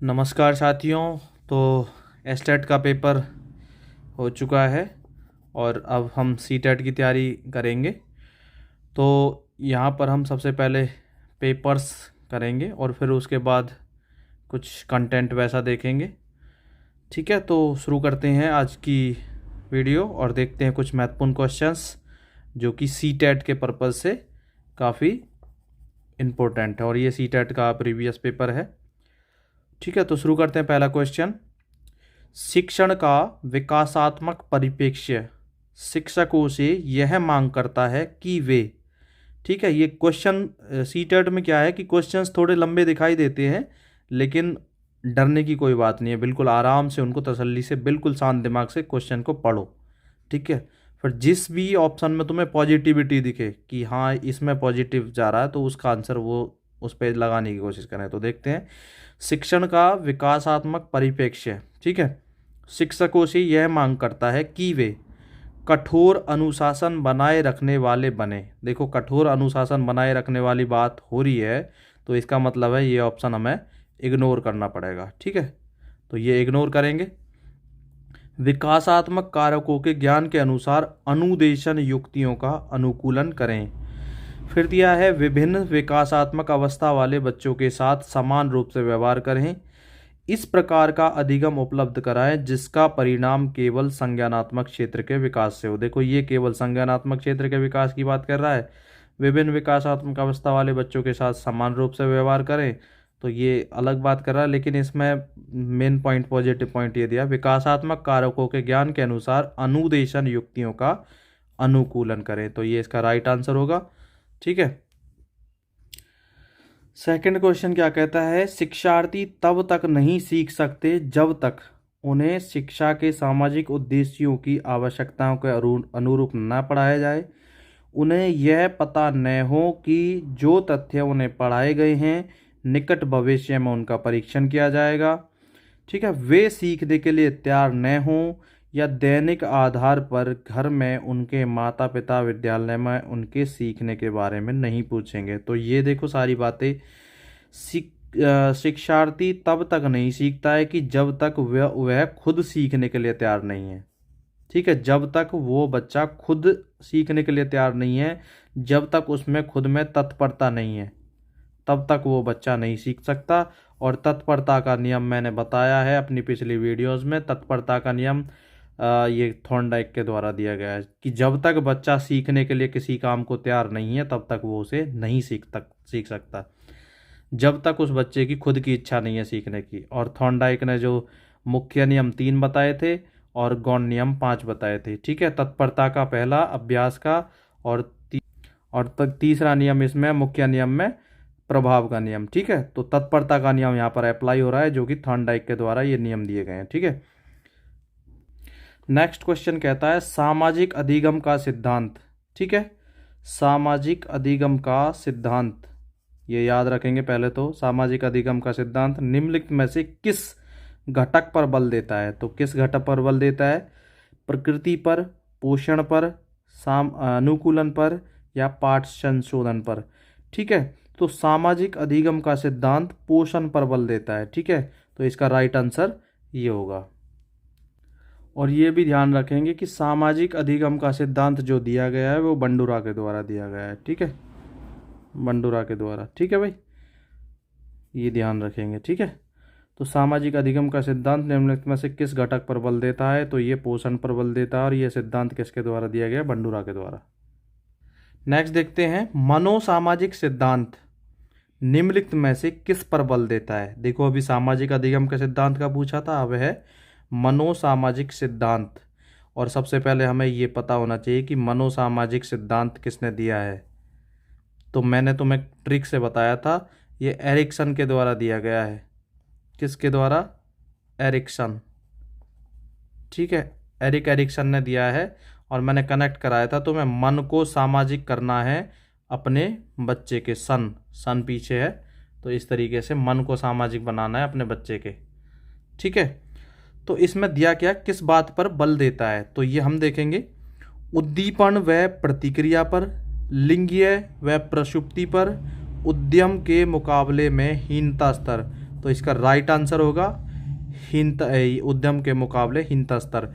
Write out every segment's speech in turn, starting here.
नमस्कार साथियों। तो एस्टेट का पेपर हो चुका है और अब हम सी टेट की तैयारी करेंगे। तो यहाँ पर हम सबसे पहले पेपर्स करेंगे और फिर उसके बाद कुछ कंटेंट वैसा देखेंगे। ठीक है, तो शुरू करते हैं आज की वीडियो और देखते हैं कुछ महत्वपूर्ण क्वेश्चंस जो कि सी टेट के पर्पज़ से काफ़ी इम्पोर्टेंट है और ये सी टेट का प्रीवियस पेपर है। ठीक है, तो शुरू करते हैं। पहला क्वेश्चन, शिक्षण का विकासात्मक परिप्रेक्ष्य शिक्षकों से यह मांग करता है कि वे। ठीक है, ये क्वेश्चन सी टेट में क्या है कि क्वेश्चंस थोड़े लंबे दिखाई देते हैं, लेकिन डरने की कोई बात नहीं है। बिल्कुल आराम से उनको तसल्ली से बिल्कुल शांत दिमाग से क्वेश्चन को पढ़ो। ठीक है, फिर जिस भी ऑप्शन में तुम्हें पॉजिटिविटी दिखे कि हाँ इसमें पॉजिटिव जा रहा है तो उसका आंसर वो उस पर लगाने की कोशिश करें। तो देखते हैं, शिक्षण का विकासात्मक परिप्रेक्ष्य। ठीक है, शिक्षकों से यह मांग करता है कि वे कठोर अनुशासन बनाए रखने वाले बने। देखो, कठोर अनुशासन बनाए रखने वाली बात हो रही है तो इसका मतलब है ये ऑप्शन हमें इग्नोर करना पड़ेगा। ठीक है, तो ये इग्नोर करेंगे। विकासात्मक कारकों के ज्ञान के अनुसार अनुदेशन युक्तियों का अनुकूलन करें। फिर दिया है, विभिन्न विकासात्मक अवस्था वाले बच्चों के साथ समान रूप से व्यवहार करें। इस प्रकार का अधिगम उपलब्ध कराएं जिसका परिणाम केवल संज्ञानात्मक क्षेत्र के विकास से हो। देखो, ये केवल संज्ञानात्मक क्षेत्र के विकास की बात कर रहा है। विभिन्न विकासात्मक अवस्था वाले बच्चों के साथ समान रूप से व्यवहार करें तो ये अलग बात कर रहा है, लेकिन इसमें मेन पॉइंट, पॉजिटिव पॉइंट ये दिया, विकासात्मक कारकों के ज्ञान के अनुसार अनुदेशन युक्तियों का अनुकूलन करें। तो ये इसका राइट आंसर होगा। ठीक है, सेकंड क्वेश्चन क्या कहता है, शिक्षार्थी तब तक नहीं सीख सकते जब तक उन्हें शिक्षा के सामाजिक उद्देश्यों की आवश्यकताओं के अनुरूप न पढ़ाया जाए। उन्हें यह पता न हो कि जो तथ्य उन्हें पढ़ाए गए हैं निकट भविष्य में उनका परीक्षण किया जाएगा। ठीक है, वे सीखने के लिए तैयार न हों या दैनिक आधार पर घर में उनके माता पिता विद्यालय में उनके सीखने के बारे में नहीं पूछेंगे। तो ये देखो सारी बातें, शिक्षार्थी तब तक नहीं सीखता है कि जब तक वह खुद सीखने के लिए तैयार नहीं है। ठीक है, जब तक वो बच्चा खुद सीखने के लिए तैयार नहीं है, जब तक उसमें खुद में तत्परता नहीं है, तब तक वो बच्चा नहीं सीख सकता। और तत्परता का नियम मैंने बताया है अपनी पिछली वीडियोस में। तत्परता का नियम ये थॉर्नडाइक के द्वारा दिया गया है कि जब तक बच्चा सीखने के लिए किसी काम को तैयार नहीं है तब तक वो उसे नहीं सीख सकता, जब तक उस बच्चे की खुद की इच्छा नहीं है सीखने की। और थॉर्नडाइक ने जो मुख्य नियम 3 बताए थे और गौण नियम 5 बताए थे। ठीक है, तत्परता का पहला, अभ्यास का, और तीसरा नियम इसमें मुख्य नियम में प्रभाव का नियम। ठीक है, तो तत्परता का नियम यहाँ पर अप्लाई हो रहा है जो कि थॉर्नडाइक के द्वारा ये नियम दिए गए हैं। ठीक है, नेक्स्ट क्वेश्चन कहता है, सामाजिक अधिगम का सिद्धांत। ठीक है, सामाजिक अधिगम का सिद्धांत ये याद रखेंगे। पहले तो सामाजिक अधिगम का सिद्धांत निम्नलिखित में से किस घटक पर बल देता है। तो किस घटक पर बल देता है, प्रकृति पर, पोषण पर, अनुकूलन पर या पाठ संशोधन पर। ठीक है, तो सामाजिक अधिगम का सिद्धांत पोषण पर बल देता है। ठीक है, तो इसका राइट आंसर ये होगा। और ये भी ध्यान रखेंगे कि सामाजिक अधिगम का सिद्धांत जो दिया गया है वो बंडूरा के द्वारा दिया गया है। ठीक है, बंडूरा के द्वारा। ठीक है भाई, ये ध्यान रखेंगे। ठीक है, तो सामाजिक अधिगम का सिद्धांत निम्नलिखित में से किस घटक पर बल देता है, तो ये पोषण पर बल देता है और ये सिद्धांत किसके द्वारा दिया गया, बंडूरा के द्वारा। नेक्स्ट देखते हैं, मनोसामाजिक सिद्धांत निम्नलिखित में से किस पर बल देता है। देखो, अभी सामाजिक अधिगम के सिद्धांत का पूछा था, अब है मनोसामाजिक सिद्धांत। और सबसे पहले हमें ये पता होना चाहिए कि मनोसामाजिक सिद्धांत किसने दिया है। तो मैंने तुम्हें ट्रिक से बताया था, ये एरिक्सन के द्वारा दिया गया है। किसके द्वारा, एरिक्सन। ठीक है, एरिक्सन ने दिया है और मैंने कनेक्ट कराया था। तो मैं मन को सामाजिक करना है अपने बच्चे के, सन पीछे है, तो इस तरीके से मन को सामाजिक बनाना है अपने बच्चे के। ठीक है, तो इसमें दिया क्या, किस बात पर बल देता है, तो ये हम देखेंगे, उद्दीपन व प्रतिक्रिया पर, लिंगीय व प्रसुप्ति पर, उद्यम के मुकाबले में हीनता स्तर। तो इसका राइट आंसर होगा उद्यम के मुकाबले हीनता स्तर।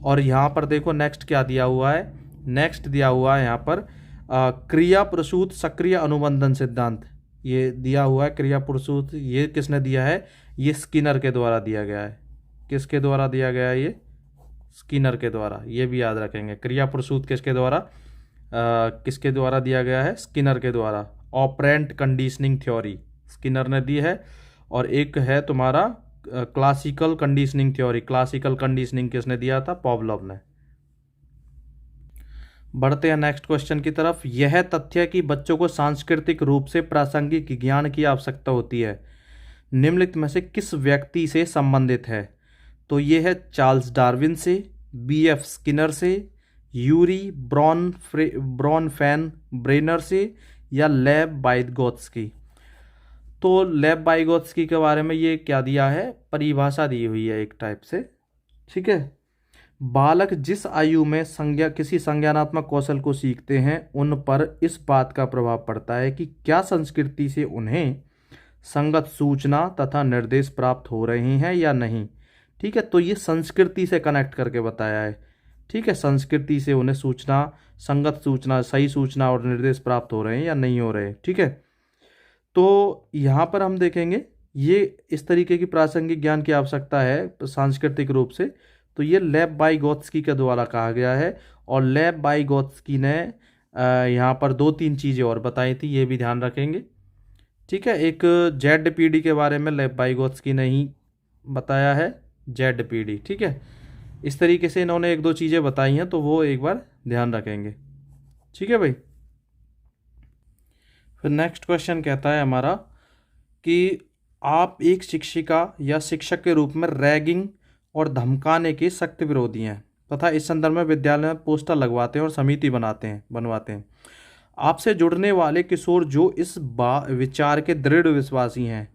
और यहाँ पर देखो नेक्स्ट क्या दिया हुआ है, नेक्स्ट दिया हुआ है यहाँ पर क्रिया प्रसूत सक्रिय अनुबंधन सिद्धांत, ये दिया हुआ है क्रिया प्रसूत। ये किसने दिया है, ये स्किनर के द्वारा दिया गया है। किसके द्वारा दिया गया है, ये स्किनर के द्वारा। ये भी याद रखेंगे, क्रिया प्रसूत किसके द्वारा किसके द्वारा दिया गया है, स्किनर के द्वारा। ऑपरेंट कंडीशनिंग थ्योरी स्किनर ने दी है। और एक है तुम्हारा classical conditioning theory, classical conditioning किसने दिया था, पॉवलोव ने। बढ़ते हैं नेक्स्ट क्वेश्चन की तरफ। यह तथ्य कि बच्चों को सांस्कृतिक रूप से प्रासंगिक ज्ञान की आवश्यकता होती है निम्नलिखित में से किस व्यक्ति से संबंधित है। तो ये है चार्ल्स डार्विन से, बीएफ स्किनर से, यूरी ब्रॉनफेन ब्रेनर से, या लेव वाइगोत्स्की। तो लेव वाइगोत्स्की के बारे में ये क्या दिया है, परिभाषा दी हुई है एक टाइप से, ठीक है। बालक जिस आयु में किसी संज्ञानात्मक कौशल को सीखते हैं उन पर इस बात का प्रभाव पड़ता है कि क्या संस्कृति से उन्हें संगत सूचना तथा निर्देश प्राप्त हो रहे हैं या नहीं, ठीक है। तो ये संस्कृति से कनेक्ट करके बताया है, ठीक है। संस्कृति से उन्हें संगत सूचना, सही सूचना और निर्देश प्राप्त हो रहे हैं या नहीं हो रहे, ठीक है। तो यहाँ पर हम देखेंगे ये इस तरीके की प्रासंगिक ज्ञान की आवश्यकता है सांस्कृतिक रूप से, तो ये लेव वाइगोत्स्की के द्वारा कहा गया है। और लेव वाइगोत्स्की ने यहाँ पर 2-3 चीज़ें और बताई थी, ये भी ध्यान रखेंगे, ठीक है। एक ZPD के बारे में लेव वाइगोत्स्की ने ही बताया है, ZPD, ठीक है। इस तरीके से इन्होंने 1-2 चीज़ें बताई हैं, तो वो एक बार ध्यान रखेंगे, ठीक है भाई। फिर नेक्स्ट क्वेश्चन कहता है हमारा कि आप एक शिक्षिका या शिक्षक के रूप में रैगिंग और धमकाने के सख्त विरोधी हैं तथा इस संदर्भ में विद्यालय में पोस्टर लगवाते हैं और समिति बनवाते हैं। आपसे जुड़ने वाले किशोर जो इस विचार के दृढ़ विश्वासी हैं,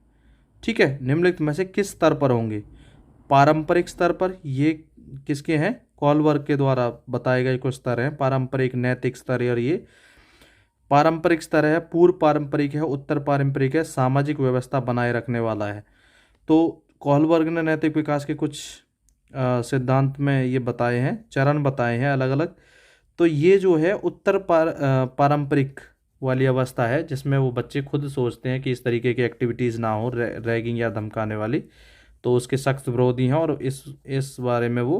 ठीक है, निम्नलिखित में से किस स्तर पर होंगे। पारंपरिक स्तर पर, ये किसके हैं, कॉलबर्ग के द्वारा बताए गए कुछ स्तर हैं, पारंपरिक, नैतिक स्तर। और ये पारंपरिक स्तर है, पूर्व पारंपरिक है, उत्तर पारंपरिक है, सामाजिक व्यवस्था बनाए रखने वाला है। तो कॉलबर्ग ने नैतिक विकास के कुछ सिद्धांत में ये बताए हैं, चरण बताए हैं अलग अलग। तो ये जो है उत्तर पारंपरिक वाली अवस्था है, जिसमें वो बच्चे खुद सोचते हैं कि इस तरीके की एक्टिविटीज़ ना हो, रैगिंग या धमकाने वाली, तो उसके सख्त विरोधी हैं और इस बारे में वो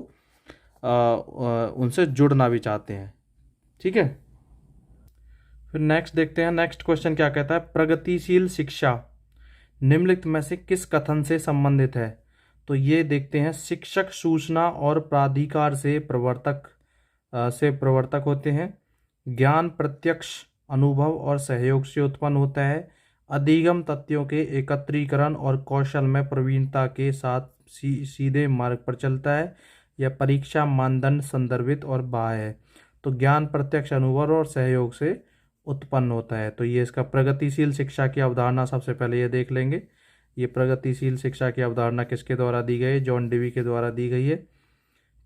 उनसे जुड़ना भी चाहते हैं, ठीक है। फिर नेक्स्ट देखते हैं, नेक्स्ट क्वेश्चन क्या कहता है, प्रगतिशील शिक्षा निम्नलिखित में से किस कथन से संबंधित है। तो ये देखते हैं, शिक्षक सूचना और प्राधिकार से प्रवर्तक होते हैं, ज्ञान प्रत्यक्ष अनुभव और सहयोग से उत्पन्न होता है, अधिगम तथ्यों के एकत्रीकरण और कौशल में प्रवीणता के साथ सीधे मार्ग पर चलता है, या परीक्षा मानदंड संदर्भित और बाह्य है। तो ज्ञान प्रत्यक्ष अनुभव और सहयोग से उत्पन्न होता है। तो ये इसका प्रगतिशील शिक्षा की अवधारणा सबसे पहले ये देख लेंगे। ये प्रगतिशील शिक्षा की अवधारणा किसके द्वारा दी गई है, जॉन डेवी के द्वारा दी गई है,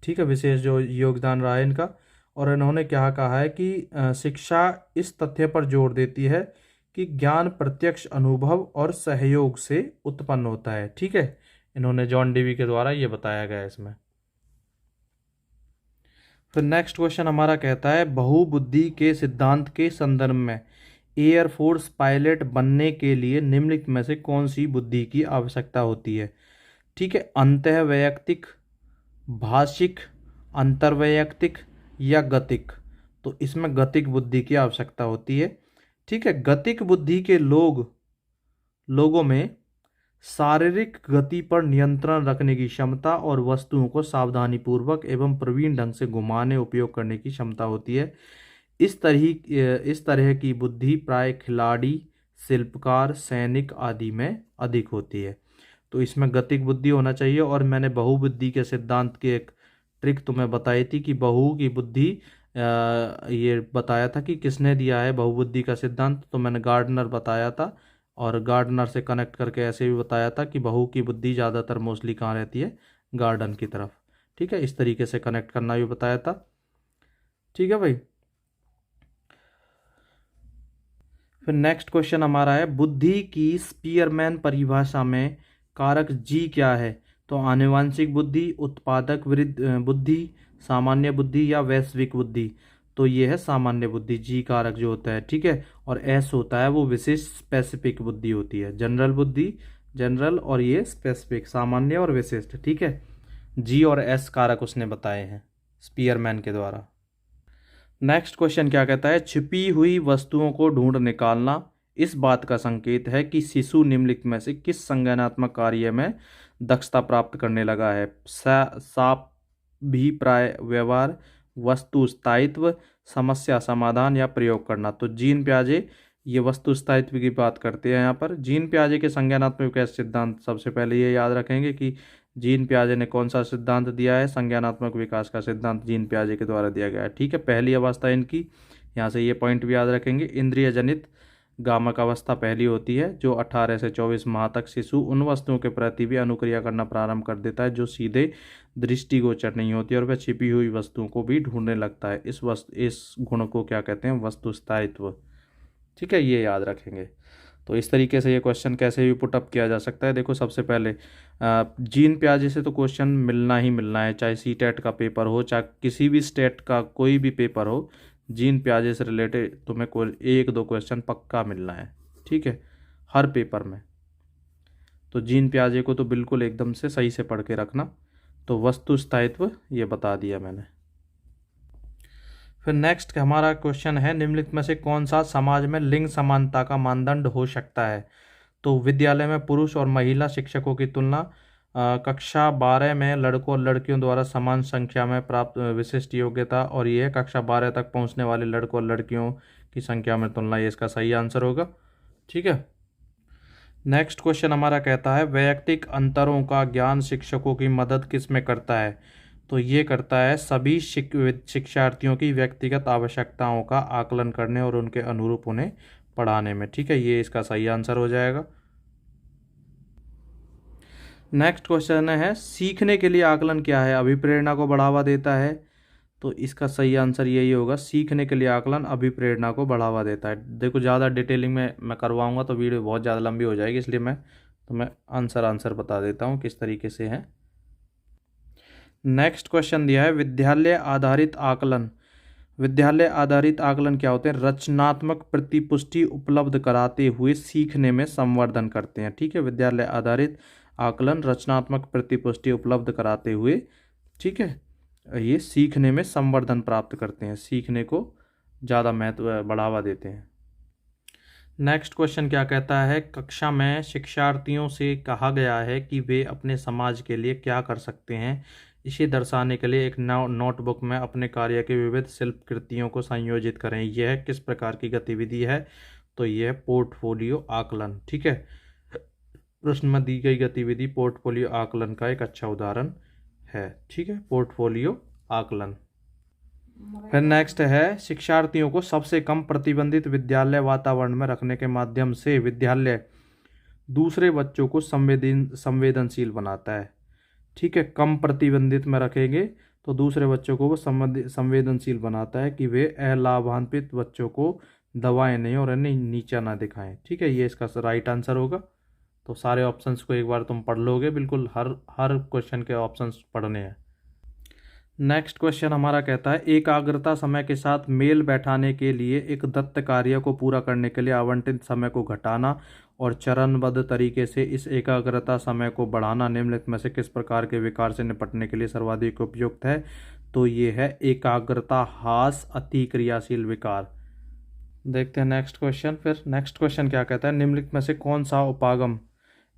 ठीक है, विशेष जो योगदान रहा है इनका। और इन्होंने क्या कहा है कि शिक्षा इस तथ्य पर जोर देती है कि ज्ञान प्रत्यक्ष अनुभव और सहयोग से उत्पन्न होता है, ठीक है। इन्होंने जॉन डेवी के द्वारा ये बताया गया है इसमें। फिर नेक्स्ट क्वेश्चन हमारा कहता है, बहुबुद्धि के सिद्धांत के संदर्भ में एयरफोर्स पायलट बनने के लिए निम्नलिखित में से कौन सी बुद्धि की आवश्यकता होती है, ठीक है। अंतःवैयक्तिक, भाषिक, अंतर्वैयक्तिक या गतिक। तो इसमें गतिक बुद्धि की आवश्यकता होती है, ठीक है। गतिक बुद्धि के लोगों में शारीरिक गति पर नियंत्रण रखने की क्षमता और वस्तुओं को सावधानीपूर्वक एवं प्रवीण ढंग से घुमाने उपयोग करने की क्षमता होती है। इस तरह की बुद्धि प्राय खिलाड़ी, शिल्पकार, सैनिक आदि में अधिक होती है। तो इसमें गतिक बुद्धि होना चाहिए। और मैंने बहुबुद्धि के सिद्धांत की एक ट्रिक तुम्हें बताई थी कि बहु की बुद्धि, ये बताया था कि किसने दिया है बहुबुद्धि का सिद्धांत, तो मैंने गार्डनर बताया था। और गार्डनर से कनेक्ट करके ऐसे भी बताया था कि बहू की बुद्धि ज़्यादातर मोस्टली कहाँ रहती है, गार्डन की तरफ, ठीक है। इस तरीके से कनेक्ट करना भी बताया था, ठीक है भाई। फिर नेक्स्ट क्वेश्चन हमारा है, बुद्धि की स्पीयरमैन परिभाषा में कारक जी क्या है? तो आनुवंशिक बुद्धि, उत्पादक बुद्धि, सामान्य बुद्धि या वैश्विक बुद्धि। तो ये है सामान्य बुद्धि, जी कारक जो होता है, ठीक है। और एस होता है वो विशिष्ट स्पेसिफिक बुद्धि होती है, जनरल बुद्धि, जनरल, और ये स्पेसिफिक, सामान्य और विशिष्ट, ठीक है। जी और एस कारक उसने बताए हैं स्पीयरमैन के द्वारा। नेक्स्ट क्वेश्चन क्या कहता है? छिपी हुई वस्तुओं को ढूंढ निकालना इस बात का संकेत है कि शिशु निम्नलिखित में से किस संज्ञानात्मक कार्य में दक्षता प्राप्त करने लगा है? साभिप्राय व्यवहार, वस्तु स्थायित्व, समस्या समाधान या प्रयोग करना। तो जीन पियाजे ये वस्तु स्थायित्व की बात करते हैं यहाँ पर। जीन पियाजे के संज्ञानात्मक विकास सिद्धांत, सबसे पहले ये याद रखेंगे कि जीन पियाजे ने कौन सा सिद्धांत दिया है? संज्ञानात्मक विकास का सिद्धांत जीन पियाजे के द्वारा दिया गया है, ठीक है। पहली अवस्था इनकी, यहाँ से ये पॉइंट भी याद रखेंगे, इंद्रिय जनित गामक अवस्था पहली होती है, जो 18 से 24 माह तक शिशु उन वस्तुओं के प्रति भी अनुक्रिया करना प्रारंभ कर देता है जो सीधे दृष्टिगोचर नहीं होती, और वह छिपी हुई वस्तुओं को भी ढूंढने लगता है। इस गुण को क्या कहते हैं? वस्तु स्थायित्व, ठीक है, ये याद रखेंगे। तो इस तरीके से ये क्वेश्चन कैसे भी पुटअप किया जा सकता है। देखो सबसे पहले जीन पियाजे से तो क्वेश्चन मिलना ही मिलना है, चाहे सीटेट का पेपर हो, चाहे किसी भी स्टेट का कोई भी पेपर हो, जीन पियाजे से रिलेटेड तुम्हें कोई एक दो क्वेश्चन पक्का मिलना है, ठीक है, हर पेपर में। तो जीन पियाजे को तो बिल्कुल एकदम से सही से पढ़ के रखना। तो वस्तु स्थायित्व ये बता दिया मैंने। फिर नेक्स्ट हमारा क्वेश्चन है, निम्नलिखित में से कौन सा समाज में लिंग समानता का मानदंड हो सकता है? तो विद्यालय में पुरुष और महिला शिक्षकों की तुलना, कक्षा 12 में लड़कों और लड़कियों द्वारा समान संख्या में प्राप्त विशिष्ट योग्यता, और ये है कक्षा 12 तक पहुंचने वाले लड़कों और लड़कियों की संख्या में तुलना। ये इसका सही आंसर होगा, ठीक है। नेक्स्ट क्वेश्चन हमारा कहता है, वैयक्तिक अंतरों का ज्ञान शिक्षकों की मदद किस में करता है? तो ये करता है सभी शिक्षार्थियों की व्यक्तिगत आवश्यकताओं का आकलन करने और उनके अनुरूप उन्हें पढ़ाने में, ठीक है, ये इसका सही आंसर हो जाएगा। नेक्स्ट क्वेश्चन है, सीखने के लिए आकलन क्या है? अभिप्रेरणा को बढ़ावा देता है। तो इसका सही आंसर यही होगा, सीखने के लिए आकलन अभिप्रेरणा को बढ़ावा देता है। देखो ज़्यादा डिटेलिंग में मैं करवाऊंगा तो वीडियो बहुत ज़्यादा लंबी हो जाएगी, इसलिए मैं आंसर बता देता हूँ किस तरीके से है। नेक्स्ट क्वेश्चन दिया है, विद्यालय आधारित आकलन। विद्यालय आधारित आकलन क्या होते हैं? रचनात्मक प्रतिपुष्टि उपलब्ध कराते हुए सीखने में संवर्धन करते हैं, ठीक है। विद्यालय आधारित आकलन रचनात्मक प्रतिपुष्टि उपलब्ध कराते हुए, ठीक है, ये सीखने में संवर्धन प्राप्त करते हैं, सीखने को ज़्यादा महत्व बढ़ावा देते हैं। नेक्स्ट क्वेश्चन क्या कहता है, कक्षा में शिक्षार्थियों से कहा गया है कि वे अपने समाज के लिए क्या कर सकते हैं, इसे दर्शाने के लिए एक नोटबुक में अपने कार्य के विविध शिल्प कृतियों को संयोजित करें। यह किस प्रकार की गतिविधि है? तो यह पोर्टफोलियो आकलन, ठीक है। प्रश्न में दी गई गतिविधि पोर्टफोलियो आकलन का एक अच्छा उदाहरण है, ठीक है, पोर्टफोलियो आकलन। फिर नेक्स्ट है, शिक्षार्थियों को सबसे कम प्रतिबंधित विद्यालय वातावरण में रखने के माध्यम से विद्यालय दूसरे बच्चों को संवेदनशील बनाता है, ठीक है। कम प्रतिबंधित में रखेंगे तो दूसरे बच्चों को वो संवेदनशील बनाता है कि वे अलाभान्वित बच्चों को दबाएं नहीं और इन्हें नीचा ना दिखाएं, ठीक है, ये इसका राइट आंसर होगा। तो सारे ऑप्शंस को एक बार तुम पढ़ लोगे, बिल्कुल हर क्वेश्चन के ऑप्शंस पढ़ने हैं। नेक्स्ट क्वेश्चन हमारा कहता है, एकाग्रता समय के साथ मेल बैठाने के लिए एक दत्त कार्य को पूरा करने के लिए आवंटित समय को घटाना और चरणबद्ध तरीके से इस एकाग्रता समय को बढ़ाना निम्नलिखित में से किस प्रकार के विकार से निपटने के लिए सर्वाधिक उपयुक्त है? तो ये है एकाग्रता ह्रास अतिक्रियाशील विकार। देखते हैं नेक्स्ट क्वेश्चन। फिर नेक्स्ट क्वेश्चन क्या कहता है, निम्नलिखित में से कौन सा उपागम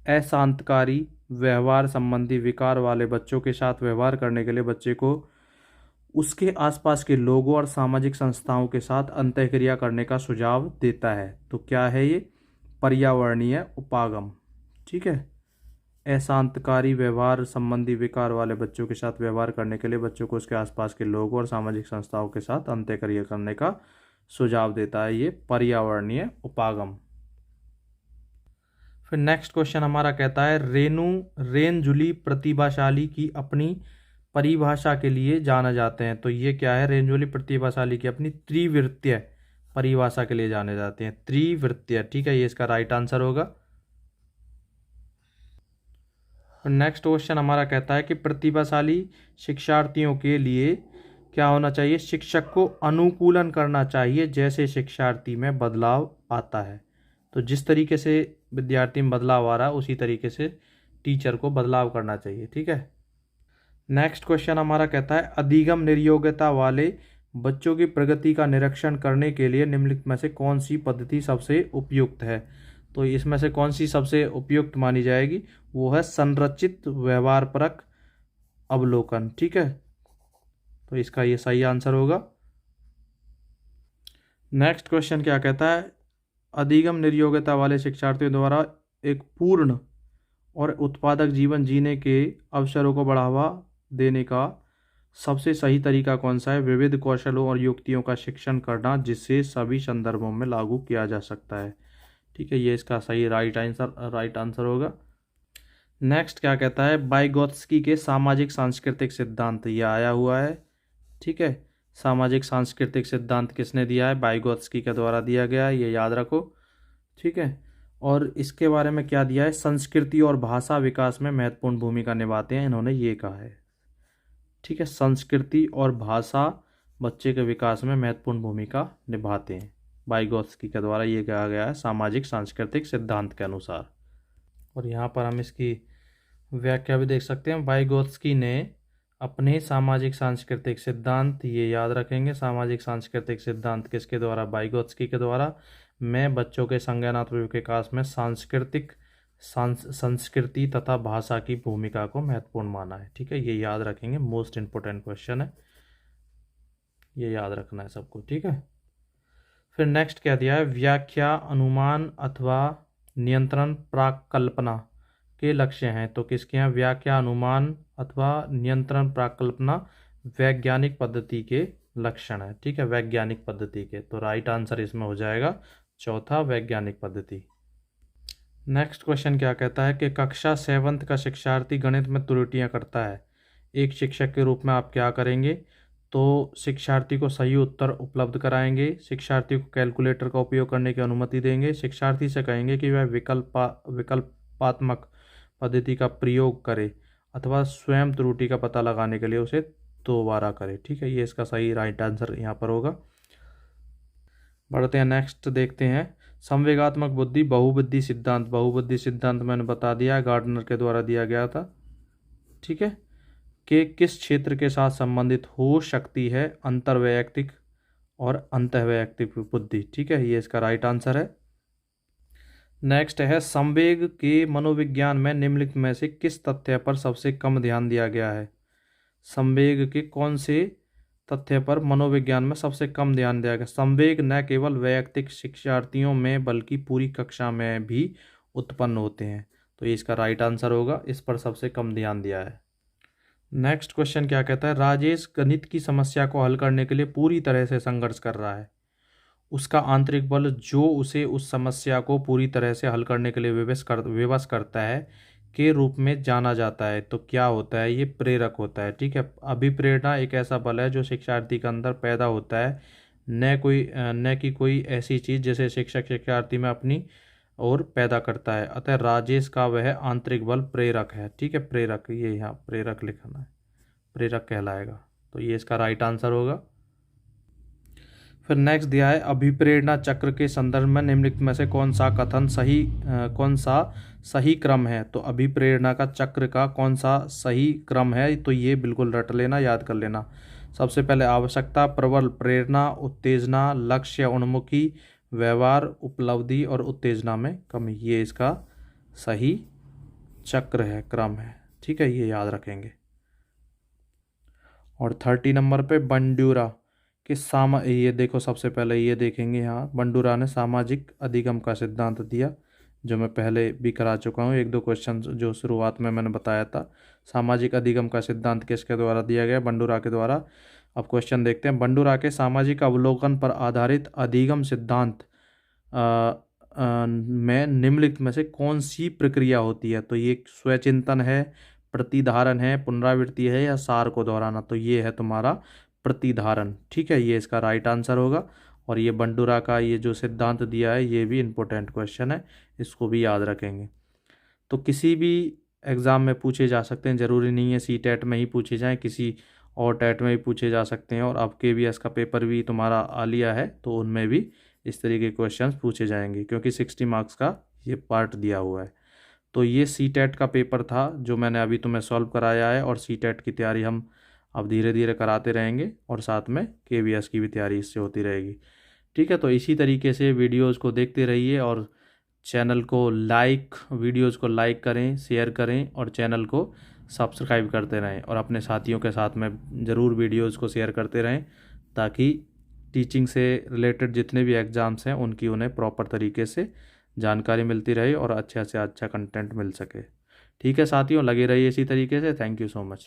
अशांतकारी व्यवहार संबंधी विकार वाले बच्चों के साथ व्यवहार करने के लिए बच्चे को उसके आसपास के लोगों और सामाजिक संस्थाओं के साथ अंतःक्रिया करने का सुझाव देता है? तो क्या है ये? पर्यावरणीय उपागम, ठीक है। अशांतकारी व्यवहार संबंधी विकार वाले बच्चों के साथ व्यवहार करने के लिए बच्चों को उसके आसपास के लोगों और सामाजिक संस्थाओं के साथ अंतःक्रिया करने का सुझाव देता है, ये पर्यावरणीय उपागम। फिर नेक्स्ट क्वेश्चन हमारा कहता है, रेंजुली प्रतिभाशाली की अपनी परिभाषा के लिए जाना जाते हैं। तो ये क्या है? रेंजुली प्रतिभाशाली की अपनी त्रिवृत्तीय परिभाषा के लिए जाने जाते हैं, त्रिवृत्तीय, ठीक है, ये इसका राइट आंसर होगा। नेक्स्ट क्वेश्चन हमारा कहता है कि प्रतिभाशाली शिक्षार्थियों के लिए क्या होना चाहिए? शिक्षक को अनुकूलन करना चाहिए जैसे शिक्षार्थी में बदलाव आता है। तो जिस तरीके से विद्यार्थी में बदलाव आ रहा है उसी तरीके से टीचर को बदलाव करना चाहिए। ठीक है। नेक्स्ट क्वेश्चन हमारा कहता है अधिगम निर्योग्यता वाले बच्चों की प्रगति का निरीक्षण करने के लिए निम्नलिखित में से कौन सी पद्धति सबसे उपयुक्त है? तो इसमें से कौन सी सबसे उपयुक्त मानी जाएगी? वो है संरचित व्यवहारपरक अवलोकन। ठीक है, तो इसका ये सही आंसर होगा। नेक्स्ट क्वेश्चन क्या कहता है? अधिगम निर्योग्यता वाले शिक्षार्थियों द्वारा एक पूर्ण और उत्पादक जीवन जीने के अवसरों को बढ़ावा देने का सबसे सही तरीका कौन सा है? विविध कौशलों और युक्तियों का शिक्षण करना जिससे सभी संदर्भों में लागू किया जा सकता है। ठीक है, ये इसका सही राइट आंसर होगा। नेक्स्ट क्या कहता है? वाइगोत्स्की के सामाजिक सांस्कृतिक सिद्धांत, ये आया हुआ है। ठीक है, सामाजिक सांस्कृतिक सिद्धांत किसने दिया है? वाइगोत्स्की के द्वारा दिया गया है, ये याद रखो। ठीक है, और इसके बारे में क्या दिया है? संस्कृति और भाषा विकास में महत्वपूर्ण भूमिका निभाते हैं, इन्होंने ये कहा है। ठीक है, संस्कृति और भाषा बच्चे के विकास में महत्वपूर्ण भूमिका निभाते हैं, वाइगोत्स्की के द्वारा ये कहा गया है सामाजिक सांस्कृतिक सिद्धांत के अनुसार। और यहाँ पर हम इसकी व्याख्या भी देख सकते हैं। वाइगोत्स्की ने अपने सामाजिक सांस्कृतिक सिद्धांत, ये याद रखेंगे, सामाजिक सांस्कृतिक सिद्धांत किसके द्वारा? वाइगोत्स्की के द्वारा में बच्चों के संज्ञानात्मक विकास में संस्कृति तथा भाषा की भूमिका को महत्वपूर्ण माना है। ठीक है, ये याद रखेंगे, मोस्ट इंपोर्टेंट क्वेश्चन है, ये याद रखना है सबको। ठीक है, फिर नेक्स्ट क्या दिया है? व्याख्या, अनुमान अथवा नियंत्रण प्राकल्पना के लक्ष्य हैं। तो किसके यहाँ? व्याख्या, अनुमान अथवा नियंत्रण प्राकल्पना वैज्ञानिक पद्धति के लक्षण है। ठीक है, वैज्ञानिक पद्धति के, तो राइट आंसर इसमें हो जाएगा चौथा, वैज्ञानिक पद्धति। नेक्स्ट क्वेश्चन क्या कहता है कि कक्षा 7th का शिक्षार्थी गणित में त्रुटियां करता है, एक शिक्षक के रूप में आप क्या करेंगे? तो शिक्षार्थी को सही उत्तर उपलब्ध कराएंगे, शिक्षार्थी को कैलकुलेटर का उपयोग करने की अनुमति देंगे, शिक्षार्थी से कहेंगे कि वह विकल्पात्मक पद्धति का प्रयोग करे अथवा स्वयं त्रुटि का पता लगाने के लिए उसे दोबारा करे। ठीक है, ये इसका सही राइट आंसर यहाँ पर होगा। बढ़ते हैं, नेक्स्ट देखते हैं संवेगात्मक बुद्धि बहुबुद्धि सिद्धांत। बहुबुद्धि सिद्धांत मैंने बता दिया, गार्डनर के द्वारा दिया गया था। ठीक है, कि किस क्षेत्र के साथ संबंधित हो सकती है अंतर्वैयक्तिक और अंतःवैयक्तिक बुद्धि? ठीक है, ये इसका राइट आंसर है। नेक्स्ट है संवेग के मनोविज्ञान में निम्नलिखित में से किस तथ्य पर सबसे कम ध्यान दिया गया है? संवेग के कौन से तथ्य पर मनोविज्ञान में सबसे कम ध्यान दिया गया? संवेग न केवल वैयक्तिक शिक्षार्थियों में बल्कि पूरी कक्षा में भी उत्पन्न होते हैं, तो ये इसका राइट आंसर होगा, इस पर सबसे कम ध्यान दिया है। नेक्स्ट क्वेश्चन क्या कहता है? राजेश गणित की समस्या को हल करने के लिए पूरी तरह से संघर्ष कर रहा है, उसका आंतरिक बल जो उसे उस समस्या को पूरी तरह से हल करने के लिए विवश करता है के रूप में जाना जाता है। तो क्या होता है? ये प्रेरक होता है। ठीक है, अभिप्रेरणा एक ऐसा बल है जो शिक्षार्थी के अंदर पैदा होता है, न कि कोई ऐसी चीज़ जिसे शिक्षक शिक्षार्थी में अपनी और पैदा करता है। अतः राजेश का वह आंतरिक बल प्रेरक है। ठीक है, प्रेरक, ये यहाँ प्रेरक लिखना है, प्रेरक कहलाएगा, तो ये इसका राइट आंसर होगा। फिर नेक्स्ट दिया है अभिप्रेरणा चक्र के संदर्भ में निम्नलिखित में से कौन सा सही क्रम है? तो अभिप्रेरणा का चक्र का कौन सा सही क्रम है? तो ये बिल्कुल रट लेना, याद कर लेना। सबसे पहले आवश्यकता, प्रबल प्रेरणा, उत्तेजना, लक्ष्य उन्मुखी व्यवहार, उपलब्धि और उत्तेजना में कमी, ये इसका सही चक्र है, क्रम है। ठीक है, ये याद रखेंगे। और 30 नंबर पे बंडूरा कि ये देखो, सबसे पहले ये देखेंगे यहाँ, बंडूरा ने सामाजिक अधिगम का सिद्धांत दिया, जो मैं पहले भी करा चुका हूँ, 1-2 क्वेश्चन जो शुरुआत में मैंने बताया था। सामाजिक अधिगम का सिद्धांत किसके द्वारा दिया गया? बंडूरा के द्वारा। अब क्वेश्चन देखते हैं, बंडूरा के सामाजिक अवलोकन पर आधारित अधिगम सिद्धांत में निम्नलिखित में से कौन सी प्रक्रिया होती है? तो ये स्वचिंतन है, प्रतिधारण है, पुनरावृत्ति है या सार को दोहराना? तो ये है तुम्हारा प्रतिधारण। ठीक है, ये इसका राइट आंसर होगा। और ये बंडूरा का ये जो सिद्धांत दिया है ये भी इम्पोर्टेंट क्वेश्चन है, इसको भी याद रखेंगे। तो किसी भी एग्ज़ाम में पूछे जा सकते हैं, ज़रूरी नहीं है सी टेट में ही पूछे जाएँ, किसी और टेट में भी पूछे जा सकते हैं। और अब KVS का पेपर भी तुम्हारा आ लिया है तो उनमें भी इस तरीके के क्वेश्चंस पूछे जाएंगे, क्योंकि 60 मार्क्स का ये पार्ट दिया हुआ है। तो ये सी टेट का पेपर था जो मैंने अभी तुम्हें सॉल्व कराया है, और सी टेट की तैयारी हम अब धीरे धीरे कराते रहेंगे, और साथ में KVS की भी तैयारी इससे होती रहेगी। ठीक है, तो इसी तरीके से वीडियोज़ को देखते रहिए, और वीडियोज़ को लाइक करें, शेयर करें, और चैनल को सब्सक्राइब करते रहें, और अपने साथियों के साथ में ज़रूर वीडियोज़ को शेयर करते रहें, ताकि टीचिंग से रिलेटेड जितने भी एग्ज़ाम्स हैं उनकी उन्हें प्रॉपर तरीके से जानकारी मिलती रहे और अच्छा से अच्छा कंटेंट मिल सके। ठीक है साथियों, लगे रहिए इसी तरीके से। Thank you so much.